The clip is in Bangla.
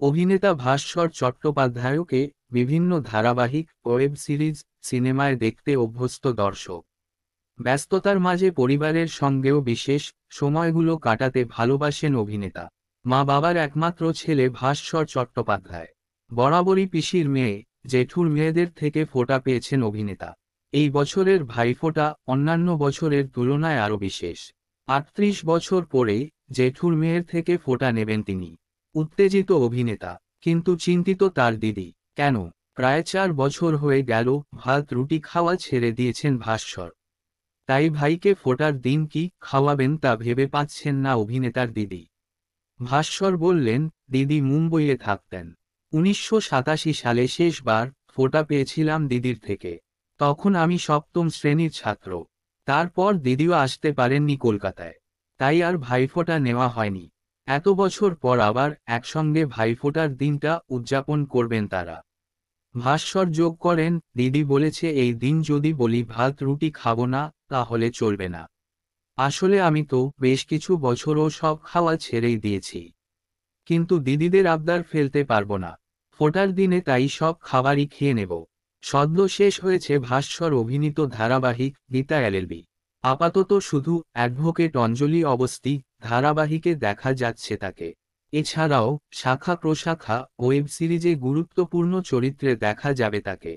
অভিনেতা ভাস্বর চট্টোপাধ্যায়কে বিভিন্ন ধারাবাহিক, ওয়েব সিরিজ, সিনেমায় দেখতে অভ্যস্ত দর্শক। ব্যস্ততার মাঝে পরিবারের সঙ্গেও বিশেষ সময়গুলো কাটাতে ভালোবাসেন অভিনেতা। মা বাবার একমাত্র ছেলে ভাস্বর চট্টোপাধ্যায়। বরাবরই পিসির মেয়ে, জেঠুর মেয়েদের থেকে ফোঁটা পেয়েছেন অভিনেতা। এই বছরের ভাইফোঁটা অন্যান্য বছরের তুলনায় আরও বিশেষ। ৩৮ বছর পরে জেঠুর মেয়ের থেকে ফোঁটা নেবেন তিনি। উত্তেজিত অভিনেতা, কিন্তু চিন্তিত তার দিদি। কেন? প্রায় ৪ বছর হয়ে গেল ভাত রুটি খাওয়া ছেড়ে দিয়েছেন ভাস্বর। তাই ভাইকে ফোঁটার দিন কি খাওয়াবেন তা ভেবে পাচ্ছেন না অভিনেতার দিদি। ভাস্বর বললেন, দিদি মুম্বইয়ে থাকতেন। ১৯৮৭ সালে শেষবার ফোঁটা পেয়েছিলাম দিদির থেকে। তখন আমি সপ্তম শ্রেণীর ছাত্র। তারপর দিদিও আসতে পারেননি কলকাতায়। তাই আর ভাইফোঁটা নেওয়া হয়নি। এত বছর পর আবার একসঙ্গে ভাইফোঁটার দিনটা উদযাপন করবেন তারা। ভাস্বর যোগ করেন, দিদি বলেছে এই দিন যদি বলি ভাত রুটি খাবো না, তাহলে চলবে না। আসলে আমি তো বেশ কিছু বছরও সব খাওয়া ছেড়েই দিয়েছি। কিন্তু দিদিদের আবদার ফেলতে পারবো না। ফোঁটার দিনে তাই সব খাবারই খেয়ে নেব। সদ্য শেষ হয়েছে ভাস্বর অভিনীত ধারাবাহিক গীতা এলএলবি। আপাতত শুধু অ্যাডভোকেট অঞ্জলি অবস্থি ধারাবাহিকে দেখা যাচ্ছে তাকে। এছাড়াও শাখা প্রশাখা ওয়েব সিরিজে গুরুত্বপূর্ণ চরিত্রে দেখা যাবে তাকে।